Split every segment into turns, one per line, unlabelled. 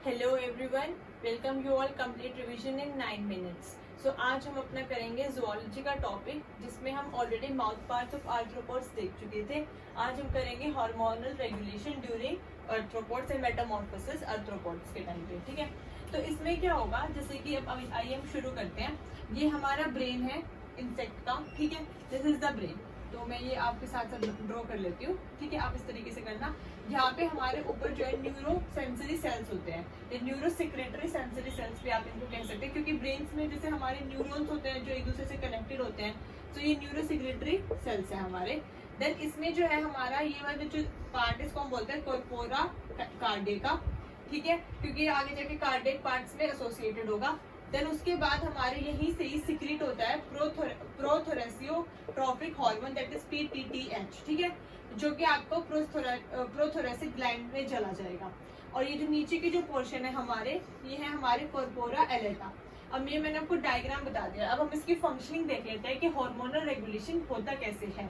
Hello everyone, welcome you all complete revision in 9 minutes. So आज हम अपना करेंगे जूलॉजी का टॉपिक, जिसमें हम already mouth parts of arthropods देख चुके थे। आज हम करेंगे hormonal regulation during arthropods and metamorphosis arthropods के टाइम पे। ठीक है, तो इसमें क्या होगा, जैसे कि अब आइए हम शुरू करते हैं। ये हमारा ब्रेन है इंसेक्ट का। ठीक है, दिस इज द ब्रेन। तो मैं ये आपके साथ साथ ड्रॉ कर लेती हूँ। ठीक है, आप इस तरीके से करना। यहाँ पे हमारे ऊपर जो है न्यूरो सेंसरी सेल्स होते हैं, ये न्यूरो सेक्रेटरी सेंसरी सेल्स भी आप इनको कह सकते हैं, क्योंकि ब्रेन्स में जैसे हमारे न्यूरॉन्स होते हैं जो एक दूसरे से कनेक्टेड होते हैं, तो ये न्यूरो सेक्रेटरी सेल्स है हमारे। देन इसमें जो है हमारा ये वाला जो पार्ट, इसको हम बोलते हैं कॉर्पोरा कार्डिका। ठीक है, क्योंकि ये आगे जाके कार्डियक पार्ट्स में एसोसिएटेड होगा। देन उसके बाद हमारे यहीं से ही सिक्रीट होता है प्रोथोरेसियोट्रोपिक हार्मोन, दैट इज PTTH। ठीक है, जो कि आपको प्रोथोरेसिक ग्लैंड में चला जाएगा। और ये जो नीचे के जो पोर्शन है हमारे, ये है हमारे कॉर्पोरा एलेटा। अब ये मैंने आपको डायग्राम बता दिया। अब हम इसकी फंक्शनिंग देख लेते हैं कि हार्मोनल रेगुलेशन होता कैसे है,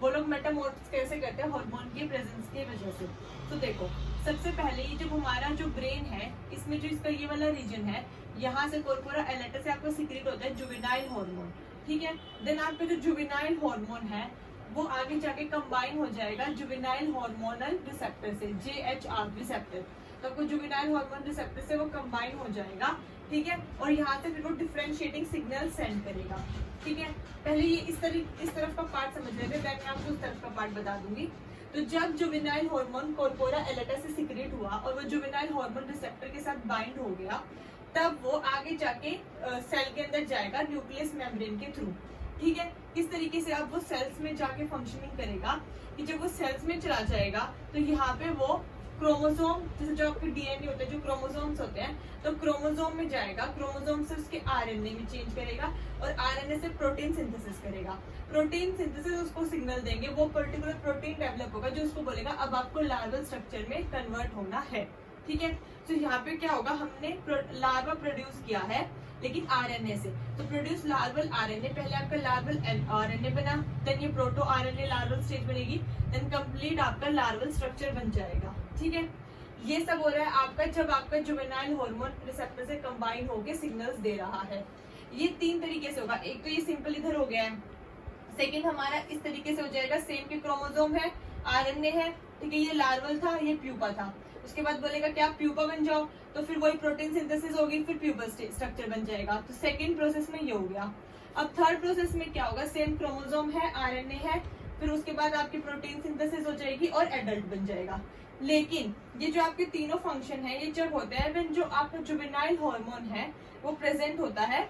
वो लोग मेटामॉर्फोसिस कैसे करते हैं हार्मोन के प्रेजेंस की वजह से। तो देखो, सबसे पहले ये जब हमारा जो ब्रेन है, इसमें जो इसका ये वाला रीजन है, यहाँ से कॉर्पोरा एलेटा से आपको सीक्रेट होता है जुवेनाइल हार्मोन। ठीक है, देन आपका जो जुवेनाइल हार्मोन है वो आगे जाके कंबाइन हो जाएगा जुवेनाइल हार्मोनल रिसेप्टर से, JHR रिसेप्टर। तो आपको जुवेनाइल हार्मोन रिसेप्टर से वो कंबाइन हो जाएगा। ठीक है, और यहाँ से फिर वो डिफरेंशिएटिंग सिग्नल सेंड करेगा। ठीक है, पहले ये इस तरफ का पार्ट समझ लेते हैं, मैं आपको उस तरफ का पार्ट बता दूंगी। तो जब जुवेनाइल हार्मोन कॉर्पोरा एलेटा से सीक्रेट हुआ और वो जुवेनाइल हार्मोन रिसेप्टर के साथ बाइंड हो गया, तब वो आगे जाके सेल के अंदर जाएगा न्यूक्लियस मेम्ब्रेन के थ्रू। ठीक है, किस तरीके से अब वो सेल्स में जाके फंक्शनिंग करेगा कि जब वो सेल्स में चला जाएगा तो यहाँ पे वो क्रोमोसोम, जैसे जो आपके DNA होते हैं, जो क्रोमोसोम्स होते हैं, तो क्रोमोसोम में जाएगा, क्रोमोसोम से उसके RNA में चेंज करेगा और RNA से प्रोटीन सिंथेसिस करेगा। प्रोटीन सिंथेसिस उसको सिग्नल देंगे, वो पर्टिकुलर प्रोटीन डेवलप होगा जो उसको बोलेगा अब आपको लार्वल स्ट्रक्चर में कन्वर्ट होना है। ठीक है, तो यहाँ पे क्या होगा, हमने लार्वा प्रोड्यूस किया है लेकिन RNA से, तो प्रोड्यूस लार्वल RNA। पहले आपका लार्वल RNA बना, देन ये प्रोटो RNA लार्वल स्टेज बनेगी, देन कंप्लीट आपका लार्वल स्ट्रक्चर बन जाएगा। ठीक है, ये सब हो रहा है आपका जब आपका जुवेनाइल हार्मोन रिसेप्टर से कंबाइन होके सिग्नल्स दे रहा है। ये 3 तरीके से होगा। एक तो ये सिंपल इधर हो गया है, सेकेंड हमारा इस तरीके से हो जाएगा, सेम के क्रोमोसोम है, RNA है। ठीक है, ये लार्वल था, ये प्यूपा था। उसके बाद बोलेगा क्या प्यूपा बन जाओ, तो फिर वही प्रोटीन सिंथेसिस होगी, फिर प्यूपा स्ट्रक्चर बन जाएगा। तो सेकंड प्रोसेस में ये हो गया। अब थर्ड प्रोसेस में क्या होगा, सेम क्रोमोसोम है, RNA है, फिर उसके बाद आपकी प्रोटीन सिंथेसिस हो जाएगी और एडल्ट बन जाएगा। लेकिन ये जो आपके तीनों फंक्शन है, ये जब होता है व्हेन जो आपका जुवेनाइल हार्मोन है वो प्रेजेंट होता है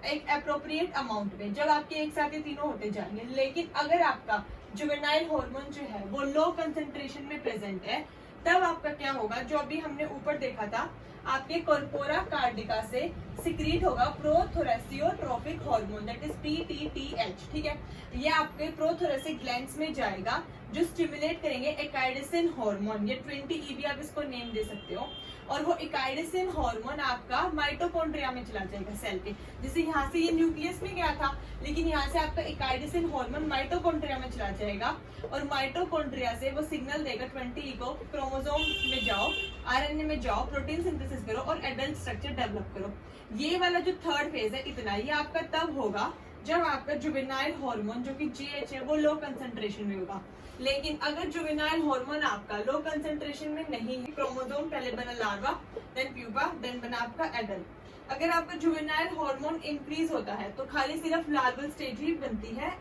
एक अप्रोप्रिएट अमाउंट में, जब आपके एक साथ ये तीनों होते जाएंगे। लेकिन अगर आपका जुवेनाइल हार्मोन जो है वो लो कंसेंट्रेशन में प्रेजेंट है, तब आपका क्या होगा, जो अभी हमने ऊपर देखा था, आपके कॉर्पोरा कार्डिका से सिक्रीट होगा प्रोथोरेसियोट्रोपिक हार्मोन, दैट इज PTTH। ठीक है, ये आपके प्रोथोरेसिक ग्लैंड्स में जाएगा जो स्टिमुलेट करेंगे एकाइडिसिन हार्मोन, ये 20 आप इसको नेम दे सकते हो। और वो एकाइडिसिन हार्मोन आपका माइटोकॉन्ड्रिया में चला जाएगा सेल के, जैसे यहाँ से ये न्यूक्लियस में गया था, लेकिन यहाँ से आपका एकाइडिसिन हार्मोन माइटोकॉन्ड्रिया में चला जाएगा और माइटोकॉन्ड्रिया से वो सिग्नल देगा 20 को क्रोमोसोम में जाओ, RNA में जाओ, प्रोटीन सिंथेसिस करो और एडल्ट स्ट्रक्चर डेवलप करो। ये वाला जो थर्ड फेज है, इतना ये आपका तब होगा जब आपका जुवेनाइल हार्मोन जो कि JH है वो लो कंसेंट्रेशन में होगा। लेकिन अगर जुवेनाइल हार्मोन आपका लो कंसेंट्रेशन में नहीं है, क्रोमोसोम पहले बना लार्वा, देन प्यूपा, देन बना आपका एडल्ट। अगर आपका जुवेनाइल हार्मोन इंक्रीज होता है तो खाली सिर्फ लार्वल स्टेज ही बनती है,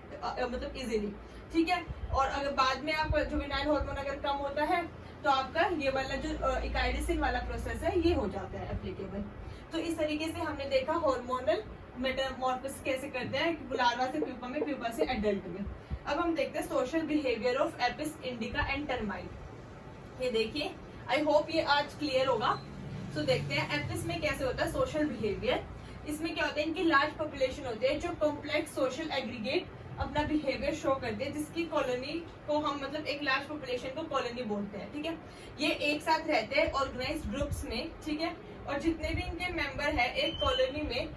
मतलब इजीली। ठीक है, और अगर बाद में आपका जुवेनाइल हार्मोन अगर कम होता है तो आपका ये वाला जो एकाइडिसिन वाला प्रोसेस है ये हो जाता है एप्लीकेबल। तो इस तरीके से हमने देखा हार्मोनल मेटामॉर्फोसिस कैसे करते हैं, लार्वा से प्यूपा में, प्यूपा से एडल्ट में। अब हम देखते हैं social behaviour of Apis indica and termite. ये देखिए, आई होप ये आज क्लियर होगा। तो देखते हैं एपिस में कैसे होता है सोशल बिहेवियर। इसमें क्या होता है, इनकी लार्ज पॉपुलेशन होती है जो कॉम्प्लेक्स सोशल एग्रीगेट अपना बिहेवियर शो करते हैं, जिसकी कॉलोनी को हम मतलब एक लार्ज पॉपुलेशन को कॉलोनी बोलते हैं। ठीक है, ये एक साथ रहते हैं ऑर्गेनाइज्ड ग्रुप्स में। ठीक है, और जितने भी इनके मेंबर है एक कॉलोनी में,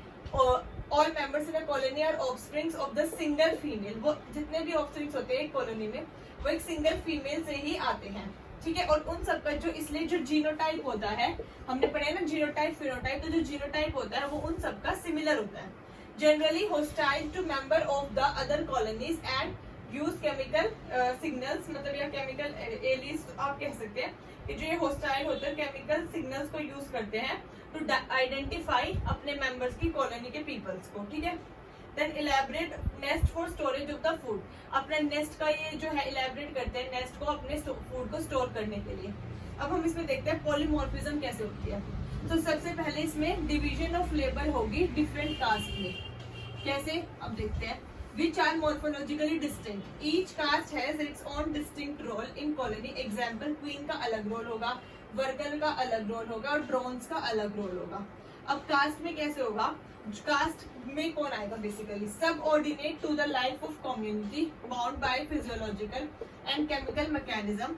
all members in a colony are offsprings of the single female. वो जितने भी ऑफस्प्रिंग्स होते हैं एक कॉलोनी में वो एक सिंगल फीमेल से ही आते हैं। ठीक है। और उन सब का जो इसलिए जो जीनोटाइप होता है, हमने पढ़ा ना जीनोटाइप फिनोटाइप, तो जो जीनोटाइप होता है वो उन सब का सिमिलर होता है। Generally hostile to member of the other colonies and use chemical signals, मतलब या केमिकल एलियंस आप कह सकते हैं कि जो ये होस्टाइल होते हैं केमिकल सिग्नल्स को यूज करते हैं टू आइडेंटिफाई अपने मेंबर्स की कॉलोनी के पीपल्स को, ठीक है। Then elaborate nest for storage of the food, अपने नेस्ट का ये जो है इलेबरेट करते हैं नेस्ट को अपने फूड को स्टोर करने के लिए। अब हम इसमें देखते हैं पॉलीमॉर्फिज्म कैसे होती है। तो सबसे पहले इसमें डिवीजन ऑफ लेबर होगी डिफरेंट कास्ट में। कैसे, अब देखते हैं। Which are morphologically distinct. Each caste has its own distinct role in colony. Example, queen का अलग रोल होगा, वर्कर का अलग रोल होगा और ड्रोन्स का अलग रोल होगा। अब कास्ट में कैसे होगा, कास्ट में कौन आएगा, basically subordinate to the life of community bound by physiological and chemical mechanism.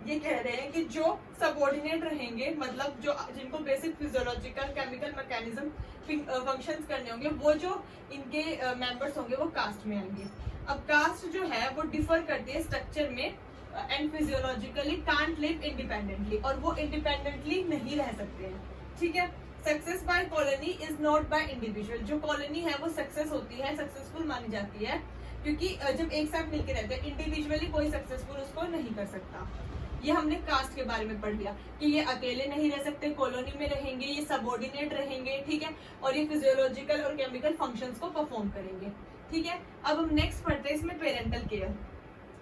ये कह रहे हैं कि जो सबऑर्डिनेट रहेंगे, मतलब जो जिनको basic physiological chemical mechanism functions करने होंगे, वो जो इनके मेंबर्स होंगे वो कास्ट में आएंगे। अब कास्ट जो है वो डिफर करती है स्ट्रक्चर में and physiologically can't live independently, और वो इंडिपेंडेंटली नहीं रह सकते हैं, ठीक है। Success by colony is not by individual, जो कॉलोनी है वो सक्सेस होती है, सक्सेसफुल मानी जाती है, क्योंकि जब एक साथ मिलकर रहते हैं इंडिविजुअली कोई सक्सेसफुल उसको नहीं कर सकता। ये हमने कास्ट के बारे में पढ़ लिया कि ये अकेले नहीं रह सकते, कॉलोनी में रहेंगे, ये सबऑर्डिनेट रहेंगे, ठीक है, और ये फिजियोलॉजिकल और केमिकल फंक्शंस को परफॉर्म करेंगे, ठीक है। अब हम नेक्स्ट पढ़ते हैं इसमें पेरेंटल केयर,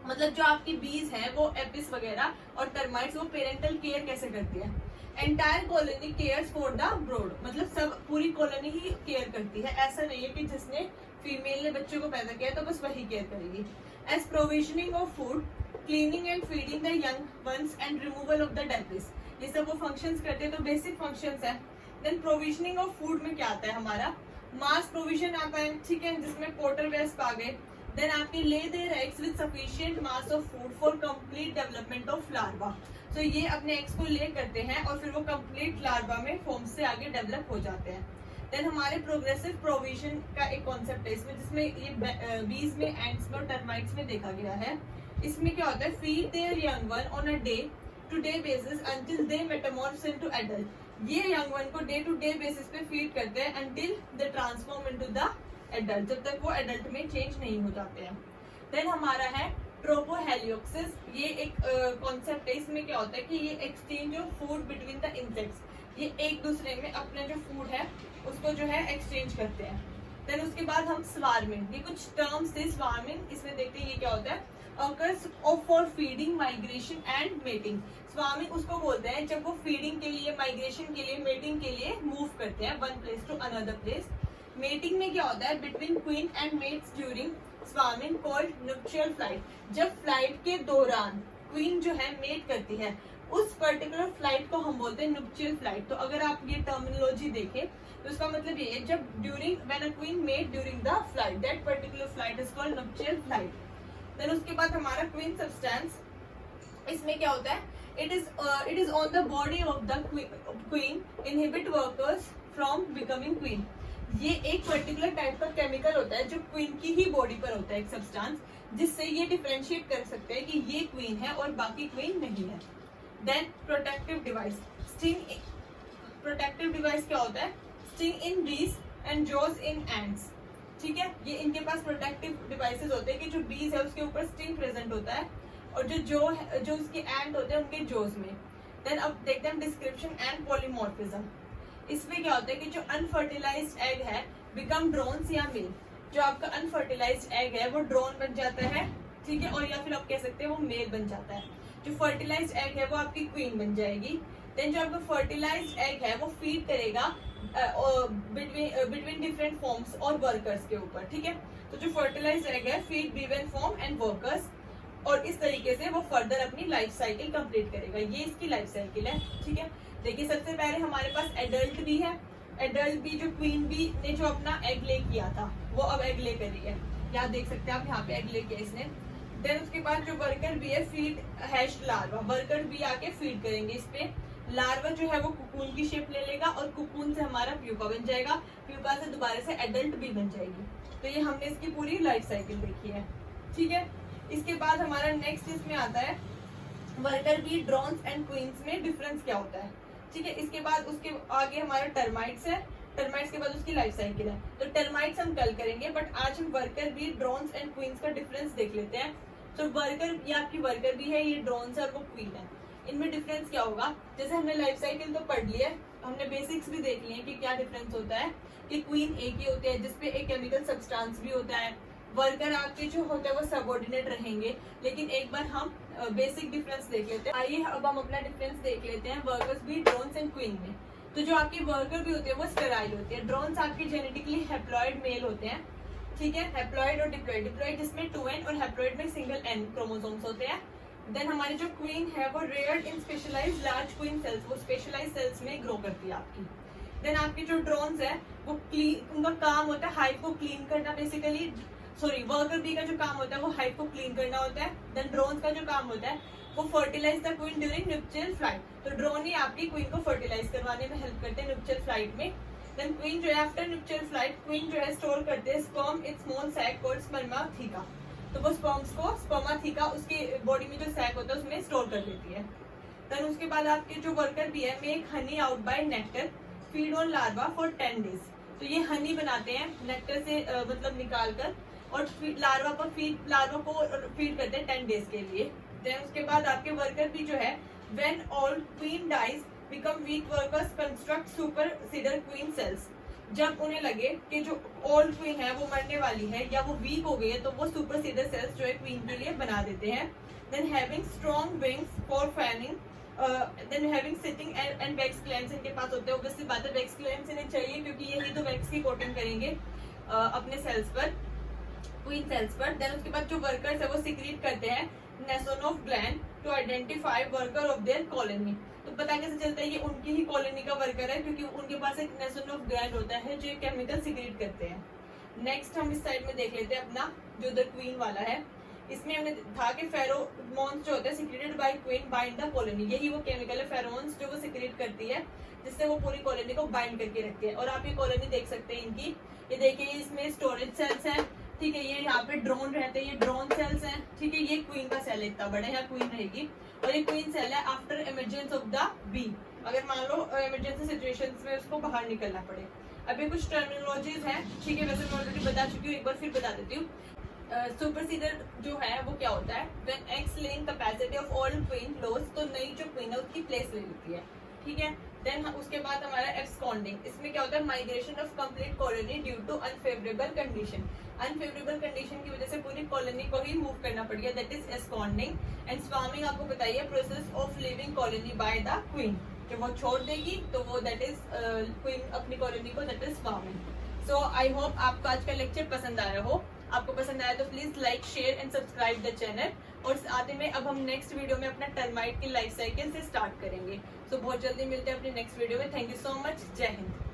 मतलब जो आपकी बीज है वो एपिस वगैरह और टर्माइट्स वो पेरेंटल केयर कैसे करती है। Entire colony cares for the brood, मतलब सब पूरी कॉलोनी ही केयर करती है, ऐसा नहीं है कि जिसने फीमेल ने बच्चे को पैदा किया तो बस वही केयर करेगी। As provisioning of food, cleaning and feeding the young ones and removal of the debris, ये सब वो फंक्शंस करते हैं, तो बेसिक फंक्शंस है। देन प्रोविजनिंग ऑफ फूड में क्या आता है हमारा, मास प्रोविजन आता है, ठीक है, जिसमें पोर्टर वेस्ट आ गए। देन आपके lay their eggs with sufficient mass of food for complete development of larva, तो ये अपने एग्स को ले करते हैं और फिर वो कंप्लीट लार्वा में फॉर्म से आगे डेवलप हो जाते हैं। देन हमारे प्रोग्रेसिव प्रोविजन का एक कॉन्सेप्ट है इसमें, जिसमें ये बीज में, एंड्स में और टर्माइट्स में देखा गया है। इसमें क्या होता है, feed their young one on a day to day basis until they metamorphose into adult, ये यंग वन को डे टू डे बेसिस पे फीड करते हैं until they transform into the adult, जब तक वो एडल्ट में चेंज नहीं हो जाते हैं। देन हमारा है ट्रोपोहेलियोक्सिस, ये एक कॉन्सेप्ट है, इसमें क्या होता है कि ये exchange of food between the insects, ये एक दूसरे में अपना जो फूड है उसको जो है एक्सचेंज करते हैं। देन उसके बाद हम स्वार्मिंग, ये कुछ टर्म्स थे स्वार्मिंग, इसमें देखते हैं ये क्या होता है। occurs for feeding, migration and mating, swarming उसको बोलते हैं जब वो फीडिंग के लिए, माइग्रेशन के लिए, मेटिंग के लिए मूव करते हैं one place to another place. Mating में क्या होता है, between queen and mates during swarming called nuptial flight, जब फ्लाइट के दौरान क्वीन जो है मेट करती है उस पर्टिकुलर फ्लाइट को हम बोलते हैं नुप्शियल फ्लाइट। तो अगर आप ये टर्मिनोलॉजी देखें तो इसका मतलब ये है जब during when a queen mate during the flight, that particular flight is called nuptial flight. Then उसके बाद हमारा क्वीन सब्सटेंस, इसमें क्या होता है, it is on the body of the queen, inhibit workers from becoming queen, ये एक particular type का केमिकल होता है जो क्वीन की ही बॉडी पर होता है, एक सब्सटेंस, जिससे ये डिफरेंशिएट कर सकते हैं कि ये क्वीन है और बाकी क्वीन नहीं है। Then protective device, sting, protective device क्या होता है, स्टिंग इन बीज एंड जॉज इन एंड्स, ठीक है, ये इनके पास प्रोटेक्टिव डिवाइसेस होते हैं कि जो बीज है उसके ऊपर स्टिंग प्रेजेंट होता है और जो उसके एंड होते हैं उनके जोज में। देन अब देखते हैं डिस्क्रिप्शन एंड पॉलीमॉर्फिज्म, इसमें क्या होता है कि जो अनफर्टिलाइज्ड एग है बिकम ड्रोन्स या मेल, जो आपका अनफर्टिलाइज्ड एग है वो ड्रोन बन जाता है, ठीक है, और या फिर आप कह सकते हैं वो मेल बन जाता है। जो फर्टिलाइज्ड एग है वो आपकी क्वीन बन जाएगी। देन जो आपका फर्टिलाइज्ड एग है वो फीड करेगा बिटवीन डिफरेंट फॉर्म्स और वर्कर्स के ऊपर, ठीक है। तो जो फर्टिलाइज्ड एग है feed between form and workers, और इस तरीके से वो फर्दर अपनी लाइफ साइकिल कंप्लीट करेगा, ये इसकी लाइफ साइकिल है, ठीक है। देखिए सबसे पहले हमारे पास एडल्ट भी है, एडल्ट भी जो क्वीन बी ने जो अपना एग ले किया था वो अब एग ले कर रही है, यहाँ देख सकते हैं आप, यहाँ पे एग ले किया इसने। देन उसके बाद जो वर्कर बी है feed hatched larva, worker bee आके फीड करेंगे इस पे, लार्वा जो है वो कुकून की शेप ले लेगा और कुकून से हमारा प्यूपा बन जाएगा, प्यूपा से दोबारा से एडल्ट भी बन जाएगी। तो ये हमने इसकी पूरी लाइफ साइकिल देखी है, ठीक है। इसके बाद हमारा नेक्स्ट इसमें आता है worker bee, drones and queen's में डिफरेंस क्या होता है, ठीक है। इसके बाद उसके आगे हमारा टर्माइट्स है, टर्माइट्स के बाद उसकी लाइफ साइकिल है। तो टर्माइट्स हम कल करेंगे, बट आज हम worker bee, drones and queen's का डिफरेंस देख लेते हैं। तो वर्कर, ये आपकी वर्कर बी है, ये ड्रोन्स है और वो क्वीन है। इनमें डिफरेंस क्या होगा, जैसे हमने लाइफ साइकिल तो पढ़ लिया है, हमने बेसिक्स भी देख लिए कि क्या डिफरेंस होता है, कि क्वीन एक ही होती है जिसपे एक केमिकल सब्सटेंस भी होता है, वर्कर आपके जो होता है वो सबऑर्डिनेट रहेंगे। लेकिन एक बार हम बेसिक डिफरेंस देख लेते हैं। आइए अब हम अपना डिफरेंस देख लेते हैं वर्कर्स भी, ड्रोन्स एंड क्वीन में। तो जो आपकी वर्कर भी होती है वो स्टेराइल होती है, ड्रोन्स आपके जेनेटिकली हैप्लॉइड मेल होते हैं, ठीक है। हैप्लॉइड और डिप्लॉइड, डिप्लॉइड जिसमें 2n और हैप्लॉइड में सिंगल n क्रोमोसोम्स होते हैं। देन हमारी जो क्वीन है वो रेयर्ड इन स्पेशलाइज्ड लार्ज क्वीन सेल्स, वो स्पेशलाइज्ड सेल्स में ग्रो करती है आपकी। देन आपकी जो ड्रोन्स है वो क्लीन, उनका काम होता है हाइव को क्लीन करना बेसिकली, सॉरी वर्कर बी का जो काम होता है वो हाइव को क्लीन करना होता है। देन ड्रोन्स का जो काम होता है वो fertilize the queen during nuptial flight, तो ड्रोन ही आपकी क्वीन को फर्टिलाइज करवाने में हेल्प करते हैं न्यूपचियल फ्लाइट में। देन क्वीन जो है आफ्टर न्यूपचियल फ्लाइट, क्वीन जो है स्टोर करते हैं sperm in small sac called spermatheca, तो वो स्पर्म्स को स्पर्माथीका उसके बॉडी में जो सैक होता है उसमें स्टोर कर लेती है। देन उसके बाद आपके जो वर्कर बी है make Honey out by nectar, feed on larva for 10 days, तो ये हनी बनाते हैं नेक्टर से मतलब निकाल कर, और लार्वा को फीड करते हैं 10 डेज के लिए। देन उसके बाद आपके वर्कर भी जो है when all queen dies become weak workers construct supersedure queen cells, जब उन्हें लगे कि जो ओल्ड क्वीन है वो मरने वाली है या वो वीक हो गई है तो वो सुपर सीडर सेल्स जो है क्वीन के लिए बना देते हैं। Then having strong wings for fanning, then having sitting and wax glands इनके पास होते हैं। ऑब्वियसली बात है वैक्स ग्लैंड्स इन्हें चाहिए क्योंकि यही तो वैक्स की कोटिंग करेंगे अपने सेल्स पर, क्वीन सेल्स पर। देन उसके बाद जो वर्कर्स है वो सिक्रीट करते हैं Nasonov gland to identify worker of their colony, तो पता कैसे चलता है ये उनकी ही कॉलोनी का वर्कर है क्योंकि उनके पास एक नेसोनोफ ग्लैंड होता है जो केमिकल सिक्रीट करते हैं। नेक्स्ट हम इस साइड में देख लेते हैं अपना जो द क्वीन वाला है, इसमें हमने था कि फेरोमोन्स जो होते हैं secreted by queen bind the colony, यही वो केमिकल है फेरोमोन्स जो वो सिक्रेट करती है जिससे वो पूरी कॉलोनी को बाइंड करके रखती है। और आप ये कॉलोनी देख सकते हैं इनकी, ये देखिए इसमें स्टोरेज सेल्स है, ठीक है, ये यहाँ पे ड्रोन रहते हैं, ये ड्रोन सेल्स हैं, ठीक है। ये क्वीन का सेल है, इतना बड़ा यहाँ क्वीन रहेगी, और ये क्वीन सेल है after emergence of the bee, अगर मान लो इमरजेंसी सिचुएशंस में उसको बाहर निकलना पड़े। अभी कुछ टर्मिनोलॉजीज हैं, ठीक है, वैसे मैं ऑलरेडी बता चुकी हूँ, एक बार फिर बता देती हूँ। सुपर सीडर जो है वो क्या होता है, when x laying capacity of old queen loss, तो नई जो क्वीन है उसकी प्लेस ले लेती है, ठीक है। देन उसके बाद हमारा एब्सकॉन्डिंग, इसमें क्या होता है migration of complete colony due to unfavourable condition, unfavourable condition की वजह से पूरी कॉलोनी को ही मूव करना पड़ गया, that is absconding. And swarming आपको बताइए process of living colony by the queen, जब वो छोड़ देगी तो वो दैट इज क्वीन अपनी कॉलोनी को, that is swarming. So I hope आपको आज का लेक्चर पसंद आया हो, आपको पसंद आया तो please like share and subscribe the channel. और आते में अब हम नेक्स्ट वीडियो में अपना टर्माइट की लाइफ साइकिल से स्टार्ट करेंगे। सो बहुत जल्दी मिलते हैं अपने नेक्स्ट वीडियो में। थैंक यू सो मच, जय हिंद।